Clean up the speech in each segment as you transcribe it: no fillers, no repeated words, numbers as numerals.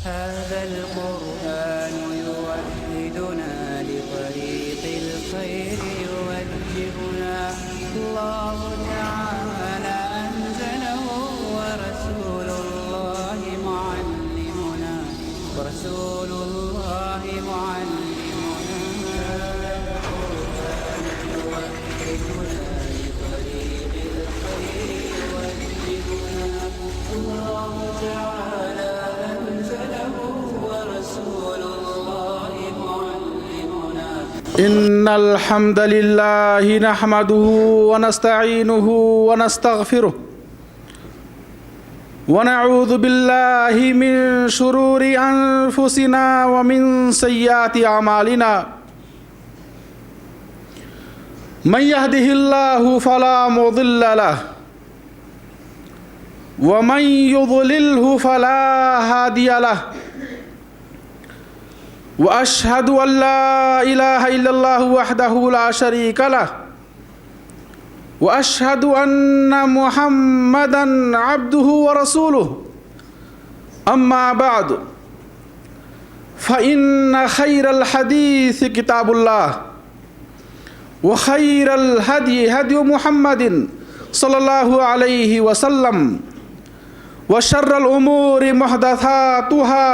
هذا القرآن يوحدنا لطريق الخير يوجهنا الله تعالى أنزله ورسول الله معلمنا هذا القرآن يوحدنا لطريق الخير يوجهنا الله تعالى أنزله ورسول الله معلمنا. إن الحمد لله نحمده ونستعينه ونستغفره ونعوذ بالله من شرور أنفسنا ومن سيئات أعمالنا من يهده الله فلا مضل له ومن يضلله فلا هادي له وأشهد أن لا إله إلا الله وحده لا شريك له وأشهد أن محمدًا عبده ورسوله أما بعد فإن خير الحديث كتاب الله وخير الهدي هدي محمد صلى الله عليه وسلم وشر الأمور محدثاتها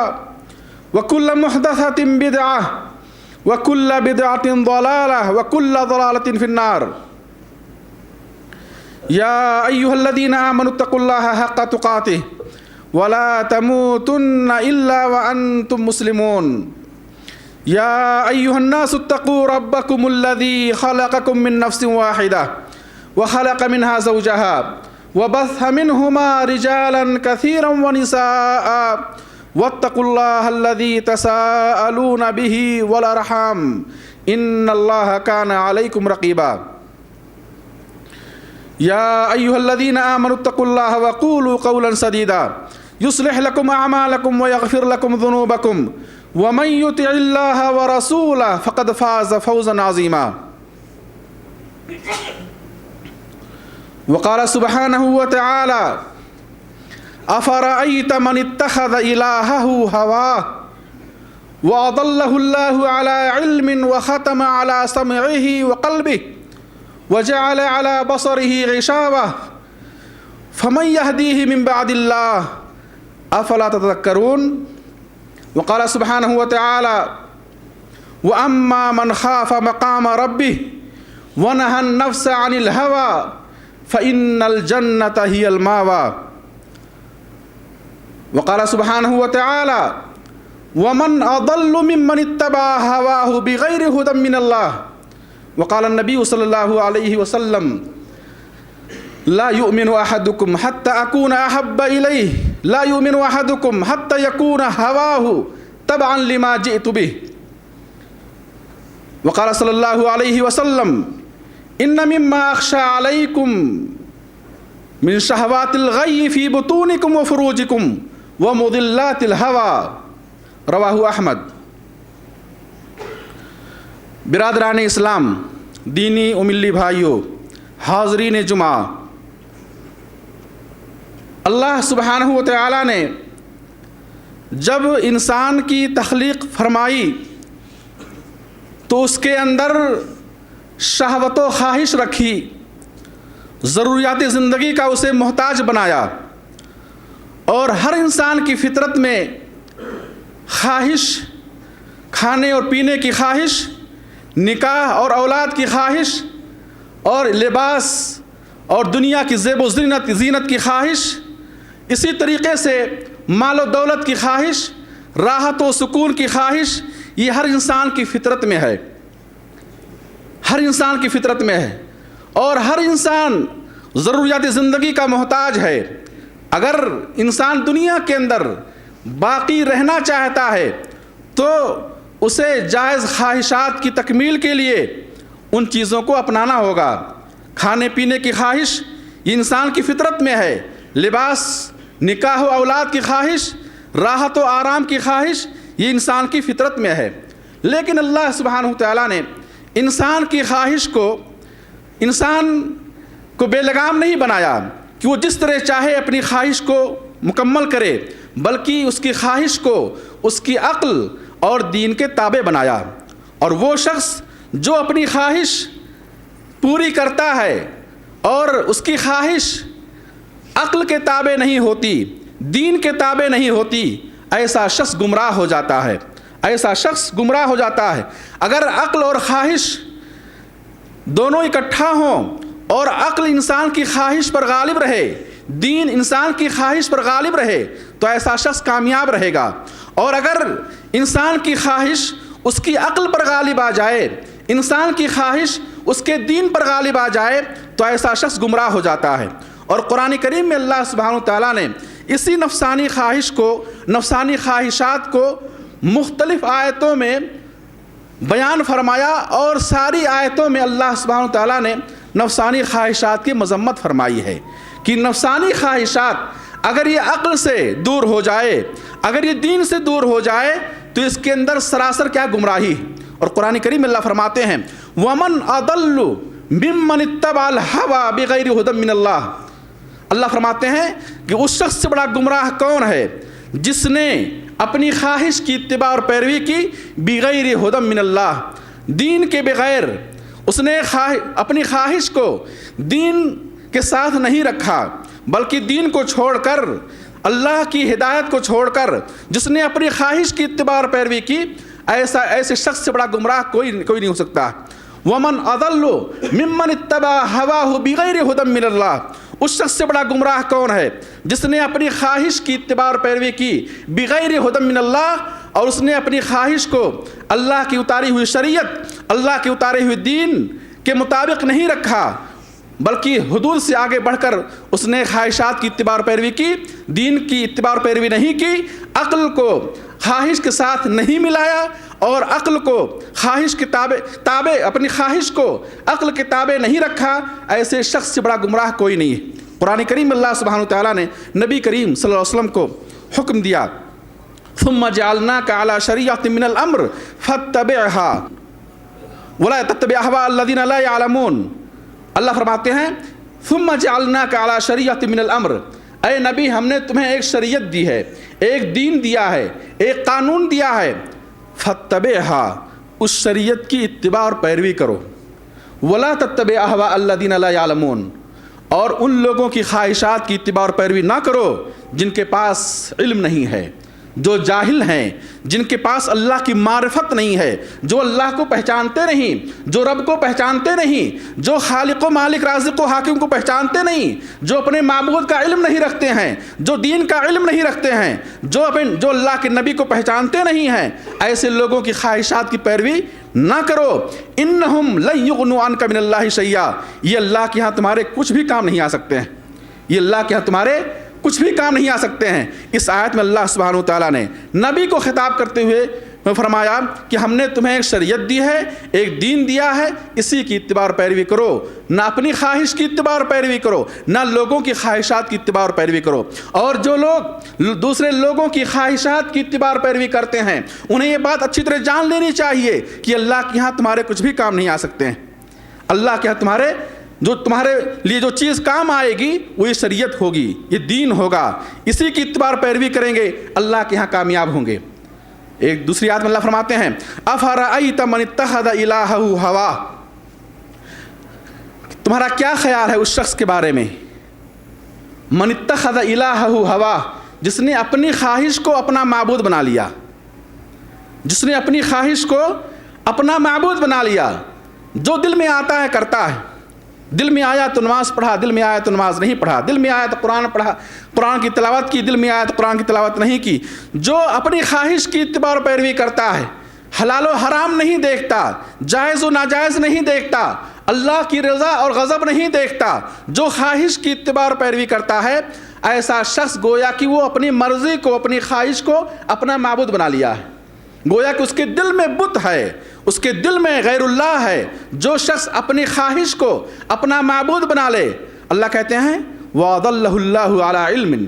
وكل محدثة بدعة وكل بدعة ضلالة وكل ضلالة في النار. يا أيها الذين آمنوا اتقوا الله حق تقاته ولا تموتن إلا وأنتم مسلمون. يا أيها الناس اتقوا ربكم الذي خلقكم من نفس واحدة وخلق منها زوجها وبث منهما رجالا كثيرا ونساء واتقوا الله الذي تساءلون به والأرحام إن الله كان عليكم رقيبا. يا أيها الذين آمنوا اتقوا الله وقولوا قولا سديدا يصلح لكم أعمالكم ويغفر لكم ذنوبكم ومن يطع الله ورسوله فقد فاز فوزا عظيما. وقال سبحانه وتعالى أفرأيت من اتخذ إلهه هواه وأضله الله على علم وختم على سمعه وقلبه وجعل على بصره غشاوة فمن يهديه من بعد الله أفلا تذكرون. وقال سبحانه وتعالى وأما من خاف مقام ربه ونهى النفس عن الهوى فإن الجنة هي المأوى. وقال سبحانه وتعالى ومن أضل ممن اتبع هواه بغير هدى من الله. وقال النبي صلى الله عليه وسلم لا يؤمن أحدكم حتى أكون أحب إليه لا يؤمن أحدكم حتى يكون هواه تبعا لما جئت به. وقال صلى الله عليه وسلم إن مما أخشى عليكم من شهوات الغي في بطونكم وفروجكم ومضلات الهوى رواہ احمد. برادران اسلام، دینی و ملی بھائیوں، حاضرین جمعہ، اللہ سبحانہ و تعالیٰ نے جب انسان کی تخلیق فرمائی تو اس کے اندر شہوت و خواہش رکھی، ضروریات زندگی کا اسے محتاج بنایا، اور ہر انسان کی فطرت میں خواہش، کھانے اور پینے کی خواہش، نکاح اور اولاد کی خواہش، اور لباس اور دنیا کی زیب و زینت کی خواہش، اسی طریقے سے مال و دولت کی خواہش، راحت و سکون کی خواہش، یہ ہر انسان کی فطرت میں ہے، ہر انسان کی فطرت میں ہے، اور ہر انسان ضروریات زندگی کا محتاج ہے۔ اگر انسان دنیا کے اندر باقی رہنا چاہتا ہے تو اسے جائز خواہشات کی تکمیل کے لیے ان چیزوں کو اپنانا ہوگا۔ کھانے پینے کی خواہش یہ انسان کی فطرت میں ہے، لباس، نکاح و اولاد کی خواہش، راحت و آرام کی خواہش یہ انسان کی فطرت میں ہے۔ لیکن اللہ سبحانہ وتعالیٰ نے انسان کی خواہش کو، انسان کو بے لگام نہیں بنایا کہ وہ جس طرح چاہے اپنی خواہش کو مکمل کرے، بلکہ اس کی خواہش کو اس کی عقل اور دین کے تابع بنایا۔ اور وہ شخص جو اپنی خواہش پوری کرتا ہے اور اس کی خواہش عقل کے تابع نہیں ہوتی، دین کے تابع نہیں ہوتی، ایسا شخص گمراہ ہو جاتا ہے، ایسا شخص گمراہ ہو جاتا ہے۔ اگر عقل اور خواہش دونوں اکٹھا ہوں اور عقل انسان کی خواہش پر غالب رہے، دین انسان کی خواہش پر غالب رہے، تو ایسا شخص کامیاب رہے گا۔ اور اگر انسان کی خواہش اس کی عقل پر غالب آ جائے، انسان کی خواہش اس کے دین پر غالب آ جائے، تو ایسا شخص گمراہ ہو جاتا ہے۔ اور قرآن کریم میں اللہ سبحانہ وتعالیٰ نے اسی نفسانی خواہش کو، نفسانی خواہشات کو مختلف آیتوں میں بیان فرمایا، اور ساری آیتوں میں اللہ سبحانہ وتعالیٰ نے نفسانی خواہشات کی مذمت فرمائی ہے کہ نفسانی خواہشات اگر یہ عقل سے دور ہو جائے، اگر یہ دین سے دور ہو جائے، تو اس کے اندر سراسر کیا گمراہی۔ اور قرآن کریم میں اللہ فرماتے ہیں وَمَنْ أَضَلُّ مِمَّنِ اتَّبَعَ الْهَوَىٰ بِغَيْرِ هُدًى مِّنَ اللَّهِ۔ اللہ فرماتے ہیں کہ اس شخص سے بڑا گمراہ کون ہے جس نے اپنی خواہش کی اتباع اور پیروی کی بغیر ہدی من اللہ، دین کے بغیر اس نے اپنی خواہش کو دین کے ساتھ نہیں رکھا، بلکہ دین کو چھوڑ کر، اللہ کی ہدایت کو چھوڑ کر جس نے اپنی خواہش کی اتباع اور پیروی کی، ایسے شخص سے بڑا گمراہ کوئی نہیں ہو سکتا۔ وَمَنْ أَضَلُّ مِمَّنِ اتَّبَعَ هَوَاهُ بِغَيْرِ هُدًى مِّنَ اللَّهِ۔ اس شخص سے بڑا گمراہ کون ہے جس نے اپنی خواہش کی اتباع اور پیروی کی بغیر ہدی من اللہ، اور اس نے اپنی خواہش کو اللہ کی اتاری ہوئی شریعت، اللہ کے اتارے ہوئے دین کے مطابق نہیں رکھا، بلکہ حدود سے آگے بڑھ کر اس نے خواہشات کی اتباع اور پیروی کی، دین کی اتباع اور پیروی نہیں کی، عقل کو خواہش کے ساتھ نہیں ملایا، اور عقل کو خواہش کے تابع اپنی خواہش کو عقل کے تابع نہیں رکھا، ایسے شخص سے بڑا گمراہ کوئی نہیں ہے۔ قرآن کریم میں اللہ سبحانہ وتعالیٰ نے نبی کریم صلی اللہ علیہ وسلم کو حکم دیا ثم جعلناک علی شریعۃ من الامر فاتبعها ولا تتبع اهواء الذین لا يعلمون۔ اللہ فرماتے ہیں ثم جعلناک علی شریعۃ من الامر، اے نبی ہم نے تمہیں ایک شریعت دی ہے، ایک دین دیا ہے، ایک قانون دیا ہے، فاتبعها، اس شریعت کی اتباع اور پیروی کرو، ولا تتبع اهواء الذین لا يعلمون، اور ان لوگوں کی خواہشات کی اتباع اور پیروی نہ کرو جن کے پاس علم نہیں ہے، جو جاہل ہیں، جن کے پاس اللہ کی معرفت نہیں ہے، جو اللہ کو پہچانتے نہیں، جو رب کو پہچانتے نہیں، جو خالق و مالک رازق و حاکم کو پہچانتے نہیں، جو اپنے معبود کا علم نہیں رکھتے ہیں، جو دین کا علم نہیں رکھتے ہیں، جو اللہ کے نبی کو پہچانتے نہیں ہیں، ایسے لوگوں کی خواہشات کی پیروی نہ کرو۔ انہم لن یغنوا عنک من اللہ شیئا، یہ اللہ کے ہاں تمہارے کچھ بھی کام نہیں آ سکتے ہیں، یہ اللہ کے ہاں تمہارے کچھ بھی کام نہیں آ سکتے ہیں۔ اس آیت میں اللہ سبحانہ وتعالیٰ نے نبی کو خطاب کرتے ہوئے فرمایا کہ ہم نے تمہیں ایک شریعت دی ہے، ایک دین دیا ہے، اسی کی اتباع اور پیروی کرو، نہ اپنی خواہش کی اتباع اور پیروی کرو، نہ لوگوں کی خواہشات کی اتباع اور پیروی کرو۔ اور جو لوگ دوسرے لوگوں کی خواہشات کی اتباع اور پیروی کرتے ہیں، انہیں یہ بات اچھی طرح جان لینی چاہیے کہ اللہ کے یہاں تمہارے کچھ بھی کام نہیں آ سکتے ہیں۔ اللہ کے یہاں تمہارے لیے جو چیز کام آئے گی وہ یہ شریعت ہوگی، یہ دین ہوگا، اسی کی اتباع اور پیروی کریں گے، اللہ کے ہاں کامیاب ہوں گے۔ ایک دوسری آیت میں اللہ فرماتے ہیں افرأیت من اتخذ الہہ ہواہ، تمہارا کیا خیال ہے اس شخص کے بارے میں، من اتخذ الہہ ہواہ، جس نے اپنی خواہش کو اپنا معبود بنا لیا، جس نے اپنی خواہش کو اپنا معبود بنا لیا، جو دل میں آتا ہے کرتا ہے، دل میں آیا تو نماز پڑھا، دل میں آیا تو نماز نہیں پڑھا، دل میں آیا تو قرآن پڑھا، قرآن کی تلاوت کی، دل میں آیا تو قرآن کی تلاوت نہیں کی، جو اپنی خواہش کی اتباع اور پیروی کرتا ہے، حلال و حرام نہیں دیکھتا، جائز و ناجائز نہیں دیکھتا، اللہ کی رضا اور غضب نہیں دیکھتا، جو خواہش کی اتباع اور پیروی کرتا ہے، ایسا شخص گویا کہ وہ اپنی مرضی کو، اپنی خواہش کو اپنا معبود بنا لیا ہے، گویا کہ اس کے دل میں بت ہے، اس کے دل میں غیر اللہ ہے۔ جو شخص اپنی خواہش کو اپنا معبود بنا لے، اللہ کہتے ہیں وَأَضَلَّهُ اللَّهُ عَلَىٰ عِلْمٍ،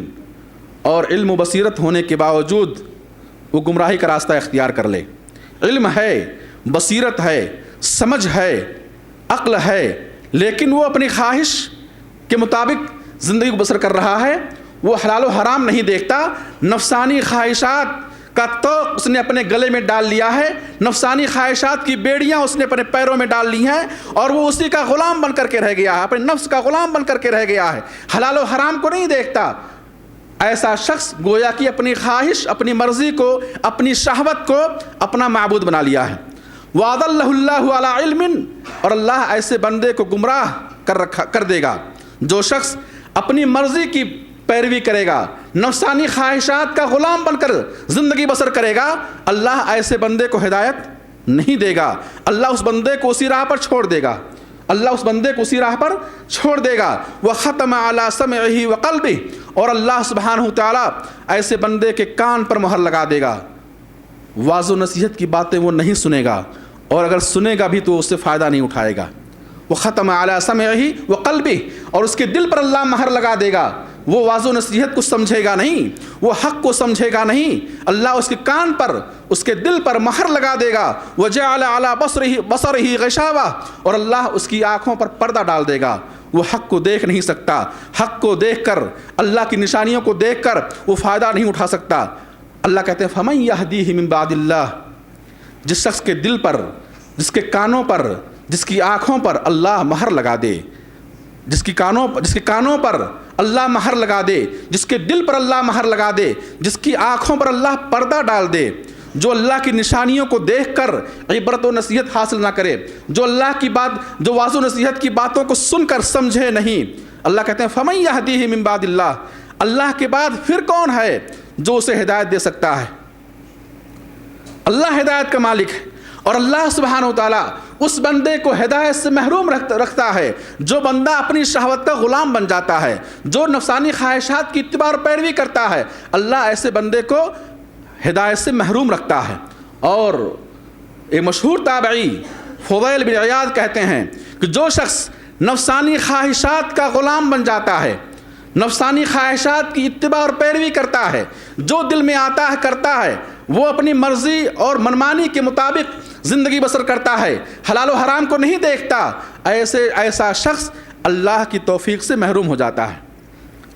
اور علم و بصیرت ہونے کے باوجود وہ گمراہی کا راستہ اختیار کر لے۔ علم ہے، بصیرت ہے، سمجھ ہے، عقل ہے، لیکن وہ اپنی خواہش کے مطابق زندگی کو بسر کر رہا ہے، وہ حلال و حرام نہیں دیکھتا، نفسانی خواہشات کا توق اس نے اپنے گلے میں ڈال لیا ہے، نفسانی خواہشات کی بیڑیاں اس نے اپنے پیروں میں ڈال لی ہیں اور وہ اسی کا غلام بن کر کے رہ گیا ہے، اپنے نفس کا غلام بن کر کے رہ گیا ہے، حلال و حرام کو نہیں دیکھتا۔ ایسا شخص گویا کہ اپنی خواہش، اپنی مرضی کو، اپنی شہوت کو اپنا معبود بنا لیا ہے۔ وَأَضَلَّهُ اللَّهُ عَلَىٰ عِلْمٍ، اور اللہ ایسے بندے کو گمراہ کر دے گا۔ جو شخص اپنی مرضی کی پیروی کرے گا، نفسانی خواہشات کا غلام بن کر زندگی بسر کرے گا، اللہ ایسے بندے کو ہدایت نہیں دے گا، اللہ اس بندے کو اسی راہ پر چھوڑ دے گا، اللہ اس بندے کو اسی راہ پر چھوڑ دے گا۔ وَخَتَمَ عَلَىٰ سَمْعِهِ وَقَلْبِهِ، اور اللہ سبحانہ تعالیٰ ایسے بندے کے کان پر مہر لگا دے گا، واعظ و نصیحت کی باتیں وہ نہیں سنے گا، اور اگر سنے گا بھی تو اس سے فائدہ نہیں اٹھائے گا۔ وَخَتَمَ عَلَىٰ سَمْعِهِ وَقَلْبِهِ، اور اس کے دل پر اللہ مہر لگا دے گا، وہ واعظ و نصیحت کو سمجھے گا نہیں، وہ حق کو سمجھے گا نہیں، اللہ اس کے کان پر، اس کے دل پر مہر لگا دے گا۔ وَجَعَلَ عَلَىٰ بَصَرِهِ غِشَاوَةً، اور اللہ اس کی آنکھوں پر پردہ ڈال دے گا، وہ حق کو دیکھ نہیں سکتا، حق کو دیکھ کر، اللہ کی نشانیوں کو دیکھ کر وہ فائدہ نہیں اٹھا سکتا۔ اللہ کہتے ہیں فَمَن يَهْدِيهِ مِن بَعْدِ اللَّهِ، جس شخص کے دل پر، جس کے کانوں پر، جس کی آنکھوں پر اللہ مہر لگا دے، جس کے کانوں پر اللہ مہر لگا دے، جس کے دل پر اللہ مہر لگا دے، جس کی آنکھوں پر اللہ پردہ ڈال دے، جو اللہ کی نشانیوں کو دیکھ کر عبرت و نصیحت حاصل نہ کرے، جو اللہ کی بات، جو واعظ و نصیحت کی باتوں کو سن کر سمجھے نہیں، اللہ کہتے ہیں فَمَن يَهْدِيهِ مِن بَعْدِ اللَّهِ، اللہ کے بعد پھر کون ہے جو اسے ہدایت دے سکتا ہے؟ اللہ ہدایت کا مالک ہے، اور اللہ سبحانہ وتعالیٰ اس بندے کو ہدایت سے محروم رکھتا ہے جو بندہ اپنی شہوت کا غلام بن جاتا ہے، جو نفسانی خواہشات کی اتباع اور پیروی کرتا ہے، اللہ ایسے بندے کو ہدایت سے محروم رکھتا ہے۔ اور ایک مشہور تابعی فضیل بن عیاض کہتے ہیں کہ جو شخص نفسانی خواہشات کا غلام بن جاتا ہے، نفسانی خواہشات کی اتباع اور پیروی کرتا ہے، جو دل میں آتا ہے کرتا ہے، وہ اپنی مرضی اور منمانی کے مطابق زندگی بسر کرتا ہے، حلال و حرام کو نہیں دیکھتا، ایسا شخص اللہ کی توفیق سے محروم ہو جاتا ہے،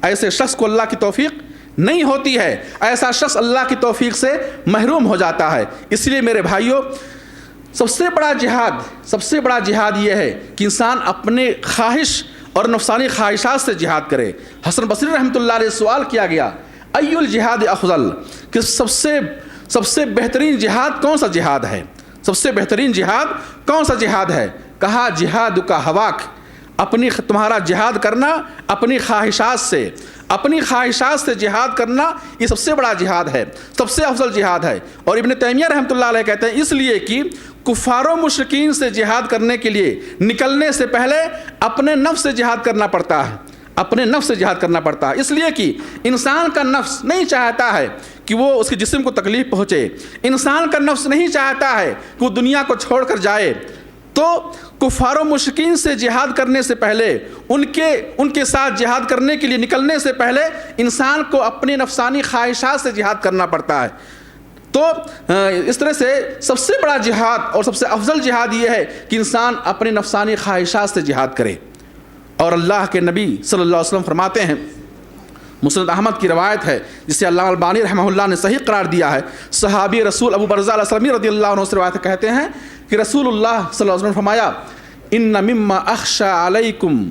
ایسے شخص کو اللہ کی توفیق نہیں ہوتی ہے، ایسا شخص اللہ کی توفیق سے محروم ہو جاتا ہے۔ اس لیے میرے بھائیوں، سب سے بڑا جہاد یہ ہے کہ انسان اپنے خواہش اور نفسانی خواہشات سے جہاد کرے۔ حسن بصری رحمۃ اللہ علیہ سوال کیا گیا ای الجہاد افضل، کہ سب سے بہترین جہاد کون سا جہاد ہے؟ سب سے بہترین جہاد کون سا جہاد ہے؟ کہا جہاد کا ہواک، تمہارا جہاد کرنا اپنی خواہشات سے جہاد کرنا، یہ سب سے بڑا جہاد ہے، سب سے افضل جہاد ہے۔ اور ابن تیمیہ رحمۃ اللہ علیہ کہتے ہیں اس لیے کہ کفار و مشرکین سے جہاد کرنے کے لیے نکلنے سے پہلے اپنے نفس سے جہاد کرنا پڑتا ہے، اپنے نفس سے جہاد کرنا پڑتا ہے، اس لیے کہ انسان کا نفس نہیں چاہتا ہے کہ وہ اس کے جسم کو تکلیف پہنچے، انسان کا نفس نہیں چاہتا ہے کہ وہ دنیا کو چھوڑ کر جائے۔ تو کفار و مشرکین سے جہاد کرنے سے پہلے، ان کے ساتھ جہاد کرنے کے لیے نکلنے سے پہلے انسان کو اپنے نفسانی خواہشات سے جہاد کرنا پڑتا ہے۔ تو اس طرح سے سب سے بڑا جہاد اور سب سے افضل جہاد یہ ہے کہ انسان اپنے نفسانی خواہشات سے جہاد کرے۔ اور اللہ کے نبی صلی اللہ علیہ وسلم فرماتے ہیں، مسند احمد کی روایت ہے جسے علامہ البانی رحمہ اللہ نے صحیح قرار دیا ہے، صحابی رسول ابو برزہ الاسلمی رضی اللہ عنہ سے روایت کہتے ہیں کہ رسول اللہ صلی اللہ علیہ وسلم فرمایا ان مما اخشى علیکم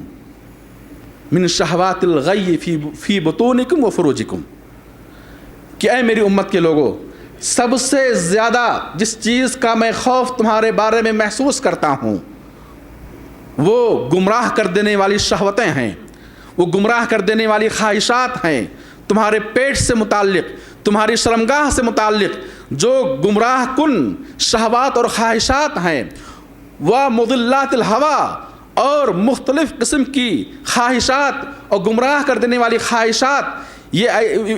من شہوات الغی فی بطونکم و فروجکم، کہ اے میری امت کے لوگوں، سب سے زیادہ جس چیز کا میں خوف تمہارے بارے میں محسوس کرتا ہوں وہ گمراہ کر دینے والی شہوتیں ہیں، وہ گمراہ کر دینے والی خواہشات ہیں، تمہارے پیٹ سے متعلق، تمہاری شرمگاہ سے متعلق جو گمراہ کن شہوات اور خواہشات ہیں، وہ مضلات الہوا، اور مختلف قسم کی خواہشات اور گمراہ کر دینے والی خواہشات، یہ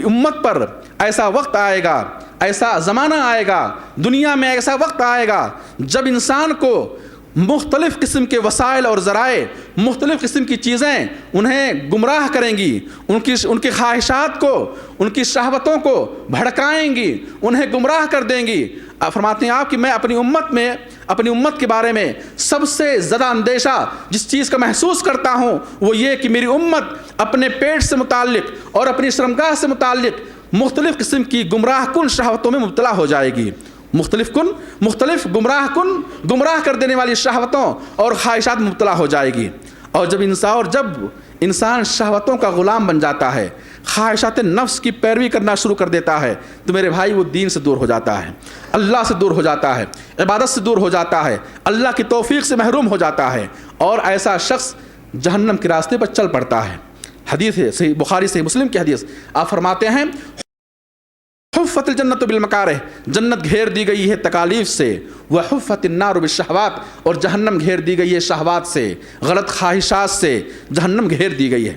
امت پر ایسا وقت آئے گا، ایسا زمانہ آئے گا، دنیا میں ایسا وقت آئے گا جب انسان کو مختلف قسم کے وسائل اور ذرائع، مختلف قسم کی چیزیں انہیں گمراہ کریں گی، ان کی خواہشات کو، ان کی شہوتوں کو بھڑکائیں گی، انہیں گمراہ کر دیں گی۔ فرماتے ہیں آپ کہ میں اپنی امت میں اپنی امت کے بارے میں سب سے زیادہ اندیشہ جس چیز کا محسوس کرتا ہوں وہ یہ کہ میری امت اپنے پیٹ سے متعلق اور اپنی شرمگاہ سے متعلق مختلف قسم کی گمراہ کن شہوتوں میں مبتلا ہو جائے گی، مختلف گمراہ کر دینے والی شہوتوں اور خواہشات میں مبتلا ہو جائے گی۔ اور جب انسان شہوتوں کا غلام بن جاتا ہے، خواہشات نفس کی پیروی کرنا شروع کر دیتا ہے، تو میرے بھائی وہ دین سے دور ہو جاتا ہے، اللہ سے دور ہو جاتا ہے، عبادت سے دور ہو جاتا ہے، اللہ کی توفیق سے محروم ہو جاتا ہے، اور ایسا شخص جہنم کے راستے پر چل پڑتا ہے۔ حدیث ہے صحیح بخاری صحیح مسلم کی حدیث، آپ فرماتے ہیں حفت الجنت بالمکارہ، جنت گھیر دی گئی ہے تکالیف سے، وحفت النار بالشہوات، اور جہنم گھیر دی گئی ہے شہوات سے، غلط خواہشات سے جہنم گھیر دی گئی ہے،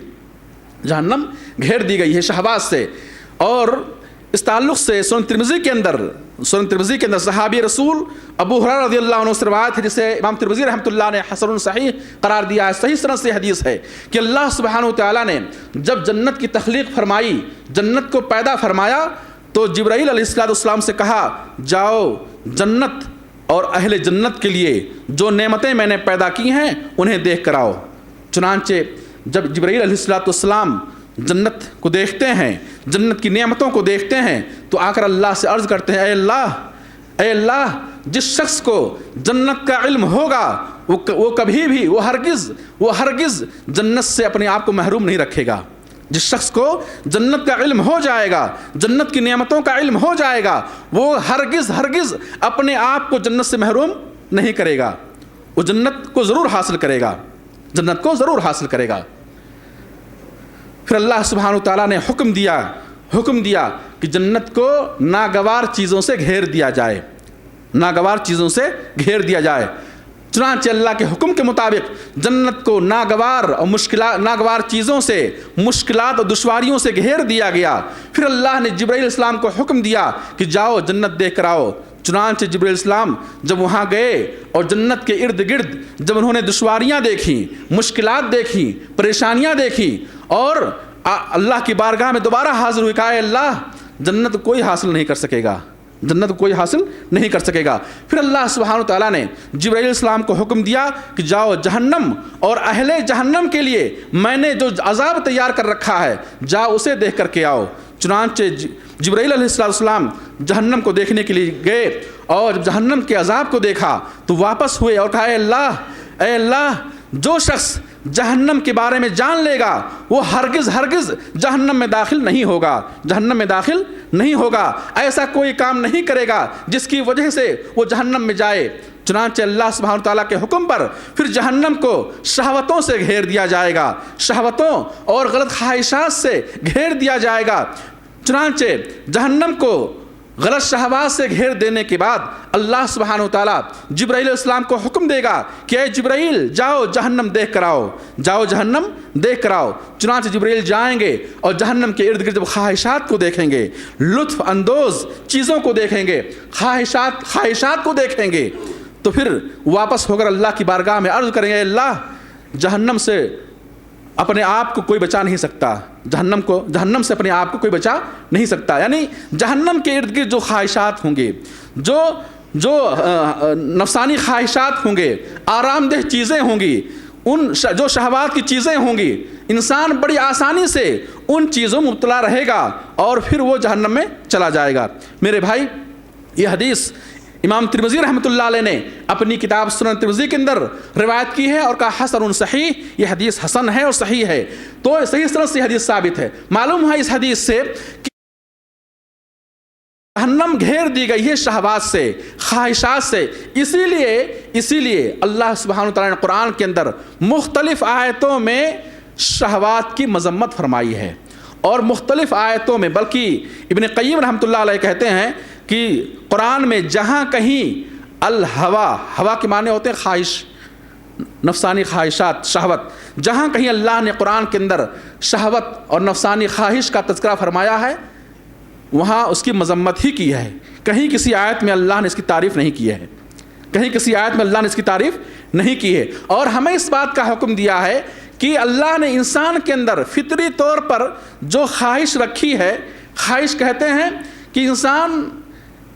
جہنم گھیر دی گئی ہے شہوات سے۔ اور اس تعلق سے سنن ترمذی کے اندر صحابی رسول ابو ہریرہ رضی اللہ عنہ سے روایت ہے، جسے امام ترمذی رحمۃ اللہ نے حسن صحیح قرار دیا ہے، صحیح سند سے حدیث ہے کہ اللہ سبحانہ وتعالیٰ نے جب جنت کی تخلیق فرمائی، جنت کو پیدا فرمایا، تو جبرائیل علیہ السلام سے کہا جاؤ جنت اور اہل جنت کے لیے جو نعمتیں میں نے پیدا کی ہیں انہیں دیکھ کر آؤ۔ چنانچہ جب جبرائیل علیہ السلام جنت کو دیکھتے ہیں، جنت کی نعمتوں کو دیکھتے ہیں، تو آ کر اللہ سے عرض کرتے ہیں اے اللہ جس شخص کو جنت کا علم ہوگا وہ کبھی بھی وہ ہرگز جنت سے اپنے آپ کو محروم نہیں رکھے گا۔ جس شخص کو جنت کا علم ہو جائے گا، جنت کی نعمتوں کا علم ہو جائے گا، وہ ہرگز اپنے آپ کو جنت سے محروم نہیں کرے گا، وہ جنت کو ضرور حاصل کرے گا۔ پھر اللہ سبحانہ وتعالیٰ نے حکم دیا کہ جنت کو ناگوار چیزوں سے گھیر دیا جائے، چنانچہ اللہ کے حکم کے مطابق جنت کو ناگوار چیزوں سے، مشکلات اور دشواریوں سے گھیر دیا گیا۔ پھر اللہ نے جبرائیل علیہ السلام کو حکم دیا کہ جاؤ جنت دیکھ کر آؤ۔ چنانچہ جبرائیل علیہ السلام جب وہاں گئے اور جنت کے ارد گرد جب انہوں نے دشواریاں دیکھیں، مشکلات دیکھیں، پریشانیاں دیکھیں، اور اللہ کی بارگاہ میں دوبارہ حاضر ہوئے، کہا اے اللہ جنت کوئی حاصل نہیں کر سکے گا۔ پھر اللہ سبحانہ وتعالیٰ نے جبرائیل علیہ السلام کو حکم دیا کہ جاؤ جہنم اور اہل جہنم کے لیے میں نے جو عذاب تیار کر رکھا ہے جاؤ اسے دیکھ کر کے آؤ۔ چنانچہ جبرائیل علیہ السلام جہنم کو دیکھنے کے لیے گئے، اور جب جہنم کے عذاب کو دیکھا تو واپس ہوئے اور کہا اے اللہ جو شخص جہنم کے بارے میں جان لے گا وہ ہرگز جہنم میں داخل نہیں ہوگا، ایسا کوئی کام نہیں کرے گا جس کی وجہ سے وہ جہنم میں جائے۔ چنانچہ اللہ سبحانہ تعالیٰ کے حکم پر پھر جہنم کو شہوتوں سے گھیر دیا جائے گا، شہوتوں اور غلط خواہشات سے گھیر دیا جائے گا۔ چنانچہ جہنم کو غلط شہوات سے گھیر دینے کے بعد اللہ سبحانہ وتعالیٰ جبرائیل علیہ السلام کو حکم دے گا کہ اے جبرائیل جاؤ جہنم دیکھ کر آؤ۔ چنانچہ جبرائیل جائیں گے اور جہنم کے ارد گرد جب خواہشات کو دیکھیں گے، لطف اندوز چیزوں کو دیکھیں گے، خواہشات کو دیکھیں گے، تو پھر واپس ہو کر اللہ کی بارگاہ میں عرض کریں گے اے اللہ جہنم سے اپنے آپ کو کوئی بچا نہیں سکتا، جہنم سے اپنے آپ کو کوئی بچا نہیں سکتا۔ یعنی جہنم کے ارد گرد جو خواہشات ہوں گے، جو نفسانی خواہشات ہوں گے، آرام دہ چیزیں ہوں گی، جو شہوات کی چیزیں ہوں گی، انسان بڑی آسانی سے ان چیزوں میں مبتلا رہے گا اور پھر وہ جہنم میں چلا جائے گا۔ میرے بھائی یہ حدیث امام ترمذی رحمۃ اللہ علیہ نے اپنی کتاب سنن ترمذی کے اندر روایت کی ہے اور کہا حسن صحیح، یہ حدیث حسن ہے اور صحیح ہے، تو صحیح سند سے حدیث ثابت ہے۔ معلوم ہے اس حدیث سے کہ جہنم گھیر دی گئی ہے شہوات سے، خواہشات سے، اسی لیے اللہ سبحانہ وتعالیٰ نے قرآن کے اندر مختلف آیتوں میں شہوات کی مذمت فرمائی ہے، اور مختلف آیتوں میں بلکہ ابن قیم رحمۃ اللہ علیہ کہتے ہیں کہ قرآن میں جہاں کہیں ہوا کے معنی ہوتے ہیں خواہش، نفسانی خواہشات، شہوت، جہاں کہیں اللہ نے قرآن کے اندر شہوت اور نفسانی خواہش کا تذکرہ فرمایا ہے وہاں اس کی مذمت ہی کی ہے، کہیں کسی آیت میں اللہ نے اس کی تعریف نہیں کی ہے، اور ہمیں اس بات کا حکم دیا ہے کہ اللہ نے انسان کے اندر فطری طور پر جو خواہش رکھی ہے، خواہش کہتے ہیں کہ انسان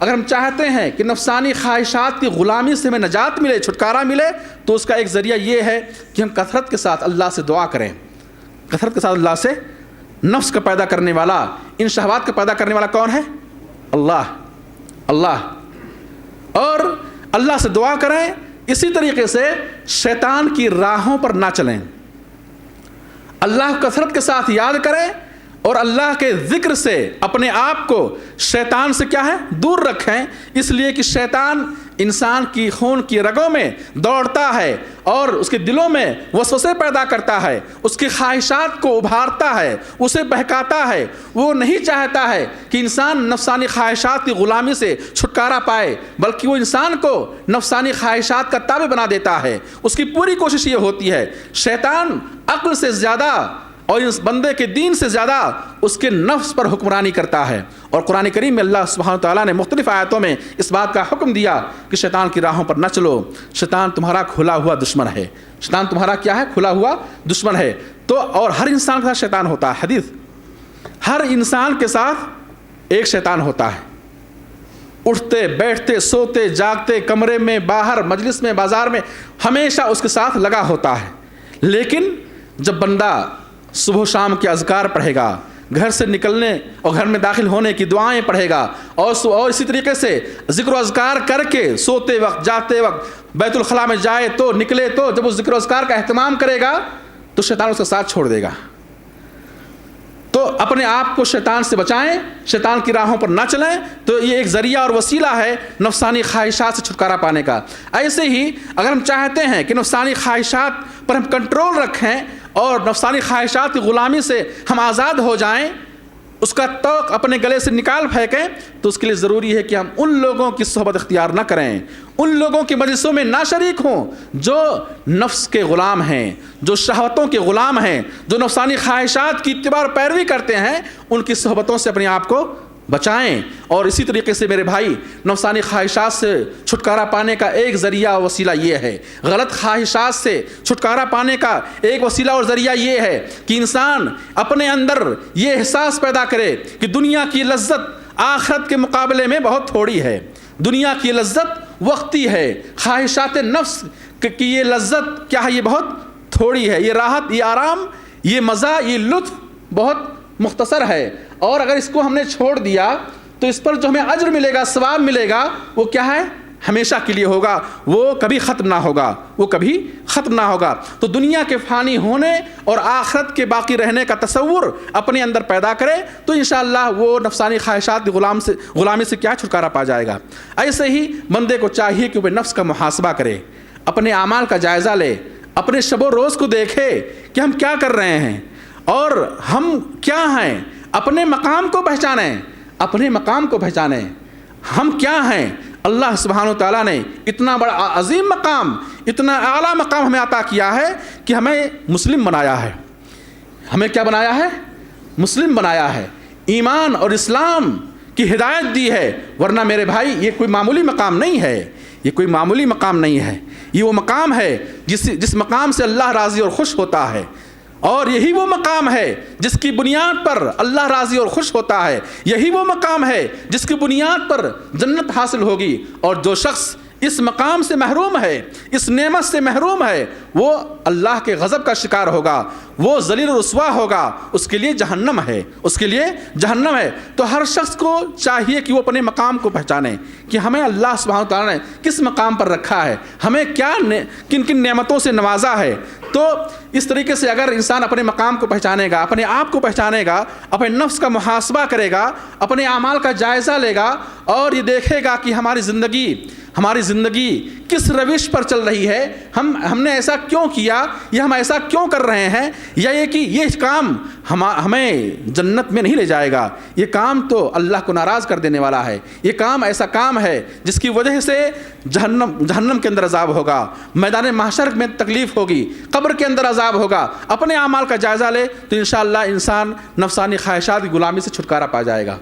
اگر ہم چاہتے ہیں کہ نفسانی خواہشات کی غلامی سے ہمیں نجات ملے، چھٹکارا ملے، تو اس کا ایک ذریعہ یہ ہے کہ ہم کثرت کے ساتھ اللہ سے دعا کریں. کثرت کے ساتھ اللہ سے. نفس کا پیدا کرنے والا، ان شہوات کا پیدا کرنے والا کون ہے؟ اللہ. اور اللہ سے دعا کریں. اسی طریقے سے شیطان کی راہوں پر نہ چلیں. اللہ کو کثرت کے ساتھ یاد کریں اور اللہ کے ذکر سے اپنے آپ کو شیطان سے کیا ہے؟ دور رکھیں. اس لیے کہ شیطان انسان کی خون کی رگوں میں دوڑتا ہے اور اس کے دلوں میں وسوسے پیدا کرتا ہے، اس کی خواہشات کو ابھارتا ہے، اسے بہکاتا ہے. وہ نہیں چاہتا ہے کہ انسان نفسانی خواہشات کی غلامی سے چھٹکارا پائے، بلکہ وہ انسان کو نفسانی خواہشات کا تابع بنا دیتا ہے. اس کی پوری کوشش یہ ہوتی ہے. شیطان عقل سے زیادہ اور اس بندے کے دین سے زیادہ اس کے نفس پر حکمرانی کرتا ہے. اور قرآن کریم میں اللہ سبحانہ وتعالیٰ نے مختلف آیتوں میں اس بات کا حکم دیا کہ شیطان کی راہوں پر نہ چلو. شیطان تمہارا کھلا ہوا دشمن ہے. شیطان تمہارا کیا ہے؟ کھلا ہوا دشمن ہے. تو اور ہر انسان کے ساتھ شیطان ہوتا ہے. حدیث، ہر انسان کے ساتھ ایک شیطان ہوتا ہے. اٹھتے بیٹھتے سوتے جاگتے، کمرے میں باہر مجلس میں بازار میں، ہمیشہ اس کے ساتھ لگا ہوتا ہے. لیکن جب بندہ صبح و شام کے اذکار پڑھے گا، گھر سے نکلنے اور گھر میں داخل ہونے کی دعائیں پڑھے گا، اور اسی طریقے سے ذکر و اذکار کر کے سوتے وقت جاتے وقت بیت الخلاء میں جائے تو نکلے تو جب وہ ذکر و اذکار کا اہتمام کرے گا تو شیطان اس کا ساتھ چھوڑ دے گا. تو اپنے آپ کو شیطان سے بچائیں، شیطان کی راہوں پر نہ چلیں. تو یہ ایک ذریعہ اور وسیلہ ہے نفسانی خواہشات سے چھٹکارا پانے کا. ایسے ہی اگر ہم چاہتے ہیں کہ نفسانی خواہشات پر ہم کنٹرول رکھیں اور نفسانی خواہشات کی غلامی سے ہم آزاد ہو جائیں، اس کا توق اپنے گلے سے نکال پھینکیں، تو اس کے لیے ضروری ہے کہ ہم ان لوگوں کی صحبت اختیار نہ کریں، ان لوگوں کی مجلسوں میں نہ شریک ہوں جو نفس کے غلام ہیں، جو شہوتوں کے غلام ہیں، جو نفسانی خواہشات کی اتباع اور پیروی کرتے ہیں. ان کی صحبتوں سے اپنے آپ کو بچائیں. اور اسی طریقے سے میرے بھائی، نفسانی خواہشات سے چھٹکارا پانے کا ایک ذریعہ اور وسیلہ یہ ہے، غلط خواہشات سے چھٹکارا پانے کا ایک وسیلہ اور ذریعہ یہ ہے کہ انسان اپنے اندر یہ احساس پیدا کرے کہ دنیا کی لذت آخرت کے مقابلے میں بہت تھوڑی ہے. دنیا کی لذت وقتی ہے، خواہشات نفس کی یہ لذت کیا ہے؟ یہ بہت تھوڑی ہے. یہ راحت، یہ آرام، یہ مزہ، یہ لطف بہت مختصر ہے. اور اگر اس کو ہم نے چھوڑ دیا تو اس پر جو ہمیں اجر ملے گا، ثواب ملے گا، وہ کیا ہے؟ ہمیشہ کے لیے ہوگا. وہ کبھی ختم نہ ہوگا، وہ کبھی ختم نہ ہوگا. تو دنیا کے فانی ہونے اور آخرت کے باقی رہنے کا تصور اپنے اندر پیدا کرے تو انشاءاللہ وہ نفسانی خواہشات کی غلامی سے کیا چھٹکارا پا جائے گا. ایسے ہی بندے کو چاہیے کہ وہ نفس کا محاسبہ کرے، اپنے اعمال کا جائزہ لے، اپنے شب و روز کو دیکھے کہ ہم کیا کر رہے ہیں اور ہم کیا ہیں. اپنے مقام کو پہچانیں، اپنے مقام کو پہچانیں. ہم کیا ہیں؟ اللہ سبحانہ و تعالیٰ نے اتنا بڑا عظیم مقام، اتنا اعلیٰ مقام ہمیں عطا کیا ہے کہ ہمیں مسلم بنایا ہے. ہمیں کیا بنایا ہے؟ مسلم بنایا ہے. ایمان اور اسلام کی ہدایت دی ہے. ورنہ میرے بھائی یہ کوئی معمولی مقام نہیں ہے، یہ کوئی معمولی مقام نہیں ہے. یہ وہ مقام ہے جس مقام سے اللہ راضی اور خوش ہوتا ہے. اور یہی وہ مقام ہے جس کی بنیاد پر اللہ راضی اور خوش ہوتا ہے. یہی وہ مقام ہے جس کی بنیاد پر جنت حاصل ہوگی. اور جو شخص اس مقام سے محروم ہے، اس نعمت سے محروم ہے، وہ اللہ کے غضب کا شکار ہوگا، وہ ذلیل و رسوا ہوگا. اس کے لیے جہنم ہے، اس کے لیے جہنم ہے. تو ہر شخص کو چاہیے کہ وہ اپنے مقام کو پہچانے کہ ہمیں اللہ سبحانہ وتعالیٰ نے کس مقام پر رکھا ہے، ہمیں کیا کن کن نعمتوں سے نوازا ہے. تو اس طریقے سے اگر انسان اپنے مقام کو پہچانے گا، اپنے آپ کو پہچانے گا، اپنے نفس کا محاسبہ کرے گا، اپنے اعمال کا جائزہ لے گا اور یہ دیکھے گا کہ ہماری زندگی کس روش پر چل رہی ہے، ہم نے ایسا کیوں کیا یا ہم ایسا کیوں کر رہے ہیں، یا یہ کہ یہ کام ہمیں جنت میں نہیں لے جائے گا، یہ کام تو اللہ کو ناراض کر دینے والا ہے، یہ کام ایسا کام ہے جس کی وجہ سے جہنم کے اندر عذاب ہوگا، میدان محشر میں تکلیف ہوگی، قبر کے اندر عذاب ہوگا. اپنے اعمال کا جائزہ لے تو انشاءاللہ انسان نفسانی خواہشات کی غلامی سے چھٹکارا پا جائے گا.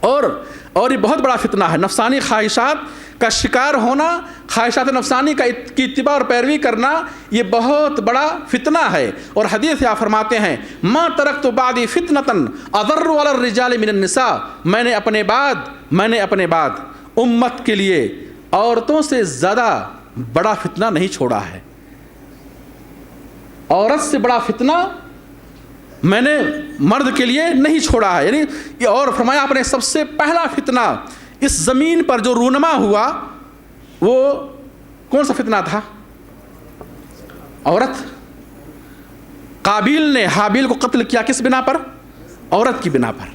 اور یہ بہت بڑا فتنہ ہے نفسانی خواہشات کا شکار ہونا، خواہشات نفسانی کی اتباع اور پیروی کرنا، یہ بہت بڑا فتنہ ہے. اور حدیث یا فرماتے ہیں ما ترکت بعدی فتنۃ اضر علی الرجال من النساء، میں نے اپنے بعد میں نے اپنے بعد امت کے لیے عورتوں سے زیادہ بڑا فتنہ نہیں چھوڑا ہے. عورت سے بڑا فتنہ میں نے مرد کے لیے نہیں چھوڑا ہے. یعنی یہ اور فرمایا آپ نے سب سے پہلا فتنہ اس زمین پر جو رونما ہوا وہ کون سا فتنہ تھا؟ عورت. قابیل نے حابیل کو قتل کیا کس بنا پر؟ عورت کی بنا پر.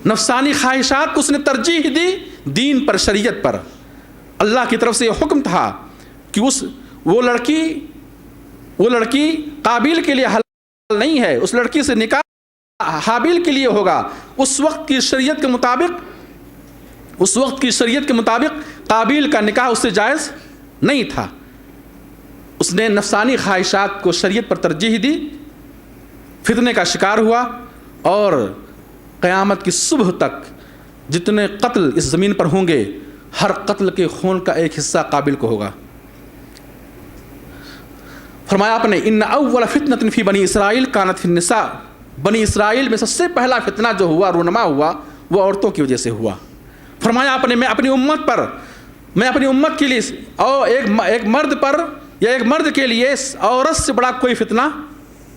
نفسانی خواہشات کو اس نے ترجیح دی دین پر، شریعت پر. اللہ کی طرف سے یہ حکم تھا کہ وہ لڑکی قابیل کے لیے حلال نہیں ہے، اس لڑکی سے نکاح حابیل کے لیے ہوگا. اس وقت کی شریعت کے مطابق قابیل کا نکاح اس سے جائز نہیں تھا. اس نے نفسانی خواہشات کو شریعت پر ترجیح دی، فتنے کا شکار ہوا، اور قیامت کی صبح تک جتنے قتل اس زمین پر ہوں گے ہر قتل کے خون کا ایک حصہ قابل کو ہوگا. فرمایا آپ نے ان اول فتنۃ فی بنی اسرائیل کانت فی النساء. بنی اسرائیل میں سب سے پہلا فتنہ جو ہوا، رونما ہوا، وہ عورتوں کی وجہ سے ہوا. فرمایا آپ نے میں اپنی امت کے لیے اور ایک مرد پر یا ایک مرد کے لیے عورت سے بڑا کوئی فتنہ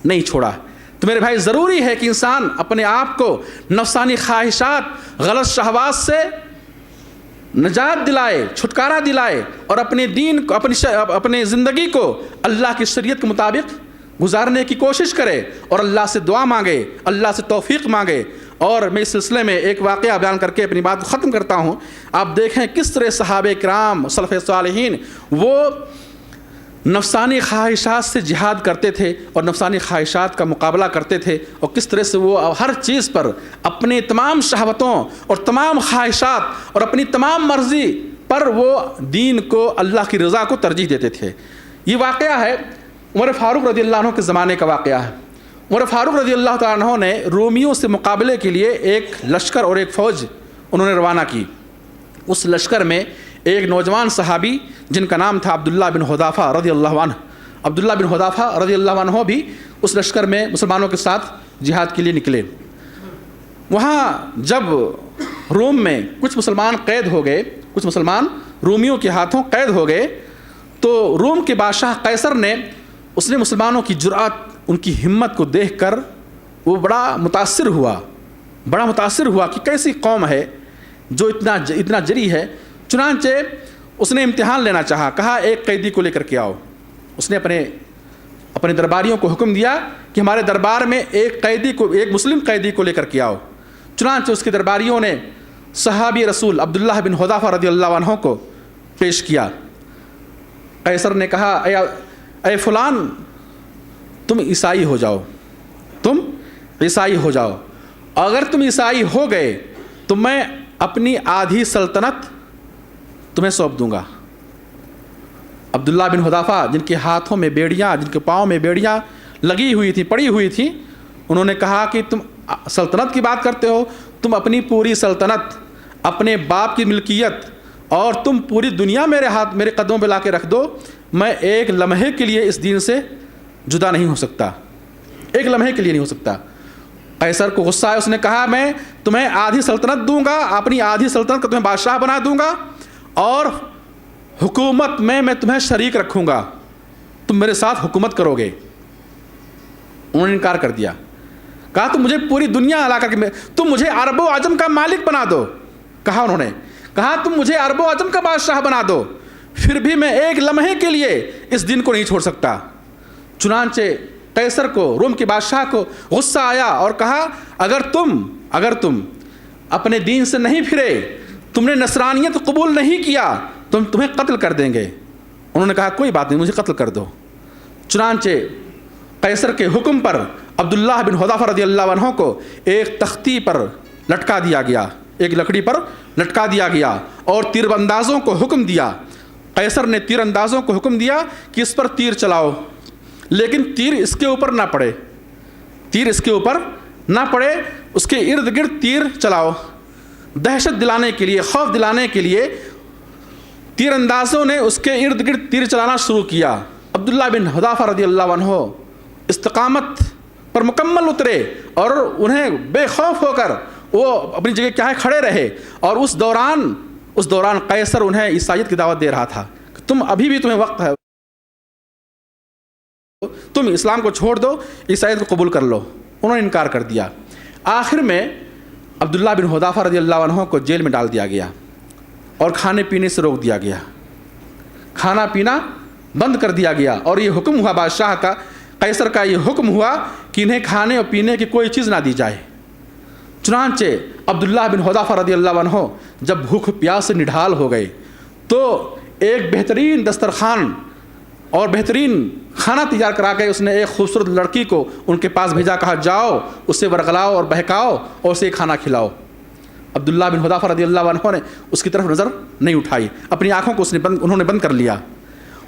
نہیں چھوڑا. تو میرے بھائی ضروری ہے کہ انسان اپنے آپ کو نفسانی خواہشات، غلط شہوات سے نجات دلائے، چھٹکارا دلائے، اور اپنے دین کو، اپنے زندگی کو اللہ کی شریعت کے مطابق گزارنے کی کوشش کرے، اور اللہ سے دعا مانگے، اللہ سے توفیق مانگے. اور میں اس سلسلے میں ایک واقعہ بیان کر کے اپنی بات کو ختم کرتا ہوں. آپ دیکھیں کس طرح صحابہ کرام، سلف صالحین، وہ نفسانی خواہشات سے جہاد کرتے تھے اور نفسانی خواہشات کا مقابلہ کرتے تھے، اور کس طرح سے وہ ہر چیز پر اپنے تمام شہوتوں اور تمام خواہشات اور اپنی تمام مرضی پر وہ دین کو، اللہ کی رضا کو ترجیح دیتے تھے. یہ واقعہ ہے عمر فاروق رضی اللہ عنہ کے زمانے کا واقعہ ہے. عمر فاروق رضی اللہ تعالیٰ عنہ نے رومیوں سے مقابلے کے لیے ایک لشکر اور ایک فوج انہوں نے روانہ کی. اس لشکر میں ایک نوجوان صحابی جن کا نام تھا عبداللہ بن حذافہ رضی اللہ عنہ. عبداللہ بن حذافہ رضی اللہ عنہ بھی اس لشکر میں مسلمانوں کے ساتھ جہاد کے لیے نکلے. وہاں جب روم میں کچھ مسلمان قید ہو گئے، کچھ مسلمان رومیوں کے ہاتھوں قید ہو گئے، تو روم کے بادشاہ قیصر نے مسلمانوں کی جرأت، ان کی ہمت کو دیکھ کر وہ بڑا متاثر ہوا کہ کیسی قوم ہے جو اتنا جری ہے. چنانچہ اس نے امتحان لینا چاہا. کہا ایک قیدی کو لے کر کے آؤ. اس نے اپنے درباریوں کو حکم دیا کہ ہمارے دربار میں ایک مسلم قیدی کو لے کر کے آؤ. چنانچہ اس کے درباریوں نے صحابی رسول عبداللہ بن حذافہ رضی اللہ عنہ کو پیش کیا. قیصر نے کہا اے فلان، تم عیسائی ہو جاؤ. اگر تم عیسائی ہو گئے تو میں اپنی آدھی سلطنت تمہیں سونپ دوں گا. عبداللہ بن حذافہ جن کے ہاتھوں میں بیڑیاں، جن کے پاؤں میں بیڑیاں لگی ہوئی تھیں، پڑی ہوئی تھیں، انہوں نے کہا کہ تم سلطنت کی بات کرتے ہو، تم اپنی پوری سلطنت، اپنے باپ کی ملکیت اور تم پوری دنیا میرے قدموں پہ لا کے رکھ دو، میں ایک لمحے کے لیے اس دین سے جدا نہیں ہو سکتا، ایک لمحے کے لیے نہیں ہو سکتا. قیصر کو غصہ ہے. اس نے کہا میں تمہیں آدھی سلطنت دوں گا، اپنی آدھی سلطنت کو تمہیں بادشاہ بنا دوں گا، اور حکومت میں تمہیں شریک رکھوں گا، تم میرے ساتھ حکومت کرو گے. انہوں نے انکار کر دیا. کہا تم مجھے پوری دنیا ہلا کر کے تم مجھے عرب و عجم کا مالک بنا دو. انہوں نے کہا تم مجھے عرب و عجم کا بادشاہ بنا دو، پھر بھی میں ایک لمحے کے لیے اس دین کو نہیں چھوڑ سکتا. چنانچہ قیصر کو، روم کے بادشاہ کو غصہ آیا اور کہا اگر تم اپنے دین سے نہیں پھرے، تم نے نصرانیت قبول نہیں کیا، تمہیں قتل کر دیں گے. انہوں نے کہا کوئی بات نہیں، مجھے قتل کر دو. چنانچہ قیصر کے حکم پر عبداللہ بن حذافہ رضی اللہ عنہ کو ایک تختی پر لٹکا دیا گیا، ایک لکڑی پر لٹکا دیا گیا، اور تیر اندازوں کو حکم دیا. قیصر نے تیر اندازوں کو حکم دیا کہ اس پر تیر چلاؤ، لیکن تیر اس کے اوپر نہ پڑے، اس کے ارد گرد تیر چلاؤ. دہشت دلانے کے لیے، خوف دلانے کے لیے تیر اندازوں نے اس کے ارد گرد تیر چلانا شروع کیا. عبداللہ بن حذافہ رضی اللہ عنہ استقامت پر مکمل اترے، اور انہیں بے خوف ہو کر وہ اپنی جگہ کیا ہے کھڑے رہے، اور اس دوران قیصر انہیں عیسائیت کی دعوت دے رہا تھا کہ تم ابھی بھی تمہیں وقت ہے، تم اسلام کو چھوڑ دو، عیسائیت کو قبول کر لو۔ انہوں نے انکار کر دیا۔ آخر میں عبداللہ بن حذافہ رضی اللہ عنہ کو جیل میں ڈال دیا گیا اور کھانے پینے سے روک دیا گیا، کھانا پینا بند کر دیا گیا، اور یہ حکم ہوا بادشاہ کا، قیصر کا یہ حکم ہوا کہ انہیں کھانے اور پینے کی کوئی چیز نہ دی جائے۔ چنانچہ عبداللہ بن حذافہ رضی اللہ عنہ جب بھوک پیاس سے نڈھال ہو گئے تو ایک بہترین دسترخوان اور بہترین کھانا تیار کرا کے اس نے ایک خوبصورت لڑکی کو ان کے پاس بھیجا، کہا جاؤ اسے ورغلاؤ اور بہکاؤ اور اسے کھانا کھلاؤ۔ عبداللہ بن حذافہ رضی اللہ عنہ نے اس کی طرف نظر نہیں اٹھائی، اپنی آنکھوں کو انہوں نے بند کر لیا۔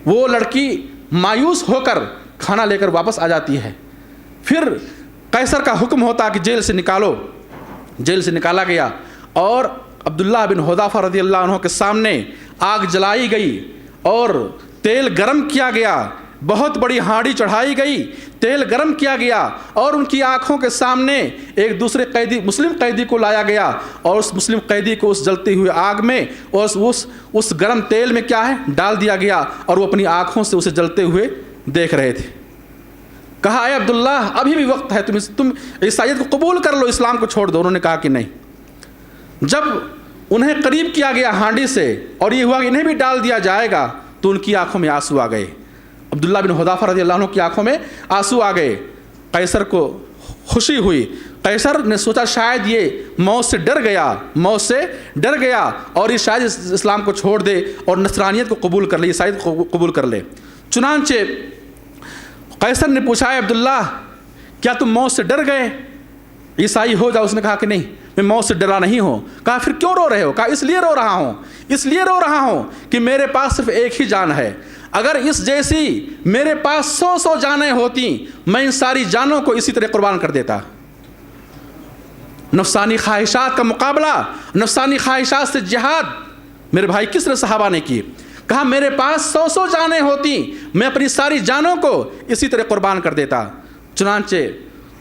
وہ لڑکی مایوس ہو کر کھانا لے کر واپس آ جاتی ہے۔ پھر قیصر کا حکم ہوتا کہ جیل سے نکالو، جیل سے نکالا گیا، اور عبداللہ بن حذافہ رضی اللہ عنہ کے سامنے آگ جلائی گئی اور تیل گرم کیا گیا، بہت بڑی ہانڈی چڑھائی گئی، تیل گرم کیا گیا، اور ان کی آنکھوں کے سامنے ایک دوسرے قیدی مسلم قیدی کو لایا گیا، اور اس مسلم قیدی کو اس جلتی ہوئی آگ میں اور اس گرم تیل میں کیا ہے ڈال دیا گیا، اور وہ اپنی آنکھوں سے اسے جلتے ہوئے دیکھ رہے تھے۔ کہا اے عبداللہ ابھی بھی وقت ہے، تم عیسائیت کو قبول کر لو، اسلام کو چھوڑ دو۔ انہوں نے کہا کہ نہیں۔ جب انہیں قریب کیا گیا ہانڈی سے اور یہ ہوا کہ انہیں بھی ڈال دیا جائے گا تو ان کی آنکھوں میں آنسو آ گئے، عبداللہ بن حذافہ رضی اللہ عنہ کی آنکھوں میں آنسو آ گئے۔ قیصر کو خوشی ہوئی، قیصر نے سوچا شاید یہ موت سے ڈر گیا اور یہ شاید اسلام کو چھوڑ دے اور نصرانیت کو قبول کر لے، عیسائیت کو قبول کر لے۔ چنانچہ قیصر نے پوچھا اے عبداللہ کیا تم موت سے ڈر گئے، عیسائی ہو جاؤ؟ اس نے کہا کہ نہیں، میں موت سے ڈرا نہیں ہوں۔ کہا پھر کیوں رو رہے ہو؟ کہا اس لیے رو رہا ہوں کہ میرے پاس صرف ایک ہی جان ہے، اگر اس جیسی میرے پاس 100 جانیں ہوتی میں ان ساری جانوں کو اسی طرح قربان کر دیتا۔ نفسانی خواہشات کا مقابلہ، نفسانی خواہشات سے جہاد میرے بھائی کس نے صحابہ نے کی؟ کہا میرے پاس 100 جانیں ہوتی میں اپنی ساری جانوں کو اسی طرح قربان کر دیتا۔ چنانچہ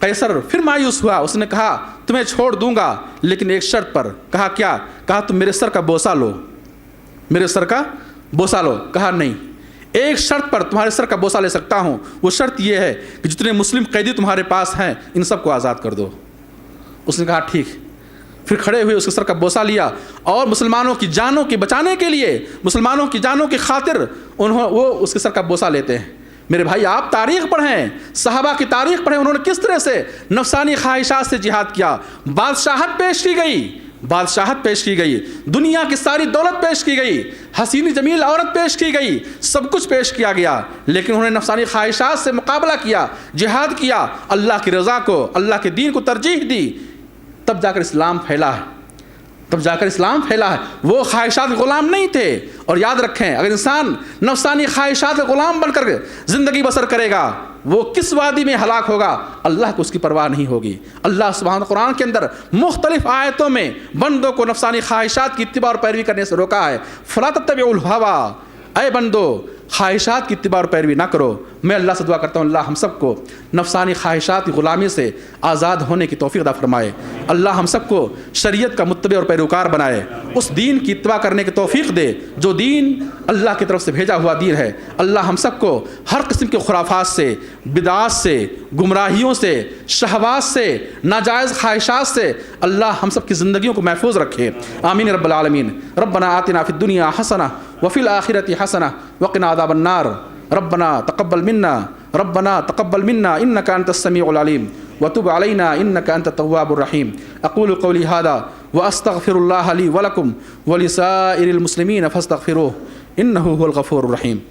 قیصر پھر مایوس ہوا، اس نے کہا تمہیں چھوڑ دوں گا لیکن ایک شرط پر۔ کہا کیا؟ کہا تم میرے سر کا بوسہ لو، میرے سر کا بوسہ لو۔ کہا نہیں، ایک شرط پر تمہارے سر کا بوسہ لے سکتا ہوں، وہ شرط یہ ہے کہ جتنے مسلم قیدی تمہارے پاس ہیں ان سب کو آزاد کر دو۔ اس نے کہا ٹھیک۔ پھر کھڑے ہوئے اس کے سر کا بوسہ لیا اور مسلمانوں کی جانوں کے بچانے کے لیے، مسلمانوں کی جانوں کی خاطر وہ اس کے سر کا بوسہ لیتے ہیں۔ میرے بھائی آپ تاریخ پڑھیں، صحابہ کی تاریخ پڑھیں، انہوں نے کس طرح سے نفسانی خواہشات سے جہاد کیا۔ بادشاہت پیش کی گئی، دنیا کی ساری دولت پیش کی گئی، حسین جمیل عورت پیش کی گئی، سب کچھ پیش کیا گیا، لیکن انہوں نے نفسانی خواہشات سے مقابلہ کیا، جہاد کیا، اللہ کی رضا کو، اللہ کے دین کو ترجیح دی، تب جا کر اسلام پھیلا ہے، وہ خواہشات غلام نہیں تھے۔ اور یاد رکھیں اگر انسان نفسانی خواہشات کے غلام بن کر زندگی بسر کرے گا وہ کس وادی میں ہلاک ہوگا، اللہ کو اس کی پرواہ نہیں ہوگی۔ اللہ سبحانہ قرآن کے اندر مختلف آیتوں میں بندوں کو نفسانی خواہشات کی اتباع اور پیروی کرنے سے روکا ہے۔ فلا تتبعوا الہوی، اے بندو خواہشات کی اتباع اور پیروی نہ کرو۔ میں اللہ سے دعا کرتا ہوں اللہ ہم سب کو نفسانی خواہشات کی غلامی سے آزاد ہونے کی توفیق عطا فرمائے، اللہ ہم سب کو شریعت کا متبع اور پیروکار بنائے، اس دین کی اتباع کرنے کی توفیق دے جو دین اللہ کی طرف سے بھیجا ہوا دین ہے۔ اللہ ہم سب کو ہر قسم کے خرافات سے، بدعات سے، گمراہیوں سے، شہوات سے، ناجائز خواہشات سے اللہ ہم سب کی زندگیوں کو محفوظ رکھے، آمین رب العالمین۔ ربنا آتنا فی الدنیا حسنہ وفی الآخرۃ حسنہ وقنا عذاب النار۔ ربنا تقبل منا انك انت السميع العليم وتب علينا انك انت التواب الرحيم۔ اقول قولي هذا واستغفر الله لي ولكم ولسائر المسلمين فاستغفروه انه هو الغفور الرحيم۔